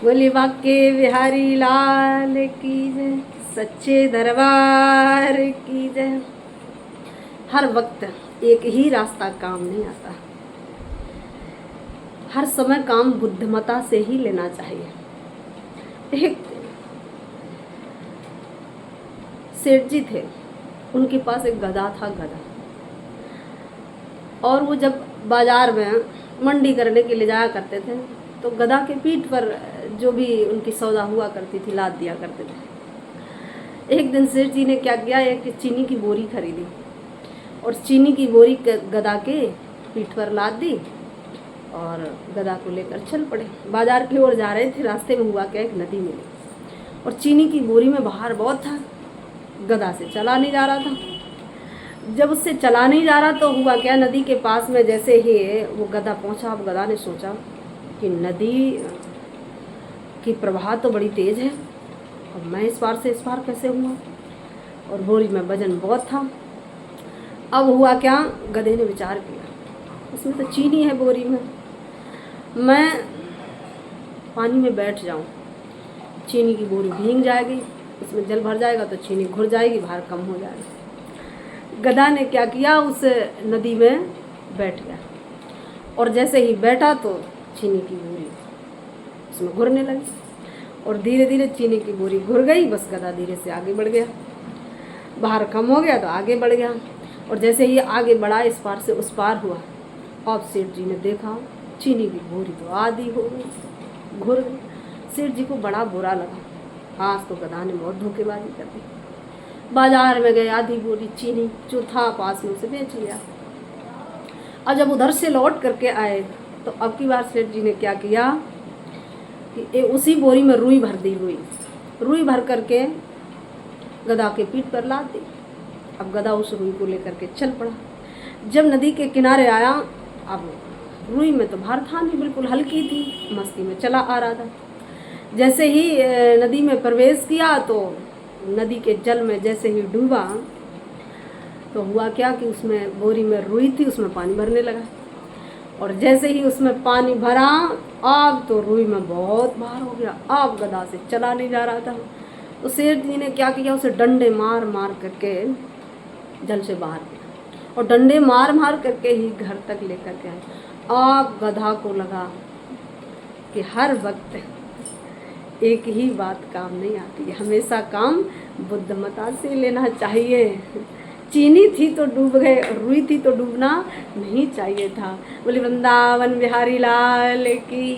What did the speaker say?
बोली बाके बिहारी लाल की जय, सच्चे दरबार की जय। हर वक्त एक ही रास्ता काम नहीं आता, हर समय काम बुद्धिमता से ही लेना चाहिए। एक सेठ जी थे, उनके पास एक गधा था, गधा। और वो जब बाजार में मंडी करने के लिए जाया करते थे तो गधा के पीठ पर जो भी उनकी सौदा हुआ करती थी लाद दिया करते थे। एक दिन सेठ जी ने क्या किया, एक चीनी की बोरी खरीदी और चीनी की बोरी गधा के पीठ पर लाद दी और गधा को लेकर चल पड़े। बाजार की ओर जा रहे थे, रास्ते में हुआ क्या, एक नदी मिली और चीनी की बोरी में बाहर बहुत था, गधा से चला नहीं जा रहा था। जब उससे चला नहीं जा रहा तो हुआ क्या, नदी के पास में जैसे ही वो गधा पहुंचा, अब गधा ने सोचा कि नदी की प्रवाह तो बड़ी तेज है, अब मैं इस पार से इस पार कैसे हुआ, और बोरी में वजन बहुत था। अब हुआ क्या, गधे ने विचार किया, उसमें तो चीनी है बोरी में, मैं पानी में बैठ जाऊं, चीनी की बोरी भीग जाएगी, उसमें जल भर जाएगा तो चीनी घुल जाएगी, भार कम हो जाएगा। गधा ने क्या किया, उस नदी में बैठ गया और जैसे ही बैठा तो चीनी की बोरी उसमें घुरने लगी और धीरे धीरे चीनी की बोरी घुर गई। बस गधा धीरे से आगे बढ़ गया, बाहर कम हो गया तो आगे बढ़ गया और जैसे ही आगे बढ़ा, इस पार से उस पार हुआ। अब सेठ जी ने देखा चीनी की बोरी तो आधी हो गई, घुर गई। सेठ जी को बड़ा बुरा लगा, आज तो गधा ने बहुत धोखेबाजी कर दी। बाजार में गए, आधी बोरी चीनी जो था पास में उसे बेच लिया। और जब उधर से लौट करके आए तो अब की बार सेठ जी ने क्या किया कि उसी बोरी में रुई भर दी, रुई भर करके गधा के पीठ पर लाद दी। अब गधा उस रुई को लेकर के चल पड़ा। जब नदी के किनारे आया, अब रुई में तो भार था नहीं, बिल्कुल हल्की थी, मस्ती में चला आ रहा था। जैसे ही नदी में प्रवेश किया तो नदी के जल में जैसे ही डूबा तो हुआ क्या कि उसमें बोरी में रुई थी, उसमें पानी भरने लगा और जैसे ही उसमें पानी भरा, अब तो रुई में बहुत भार हो गया, अब गधा से चला नहीं जा रहा था। तो सेठ जी ने क्या किया, उसे डंडे मार मार करके जल से बाहर किया और डंडे मार मार करके ही घर तक लेकर के आए। अब गधा को लगा कि हर वक्त एक ही बात काम नहीं आती, हमेशा काम बुद्धिमता से लेना चाहिए। चीनी थी तो डूब गए, रुई थी तो डूबना नहीं चाहिए था। बोले वृंदावन बिहारी लाल की।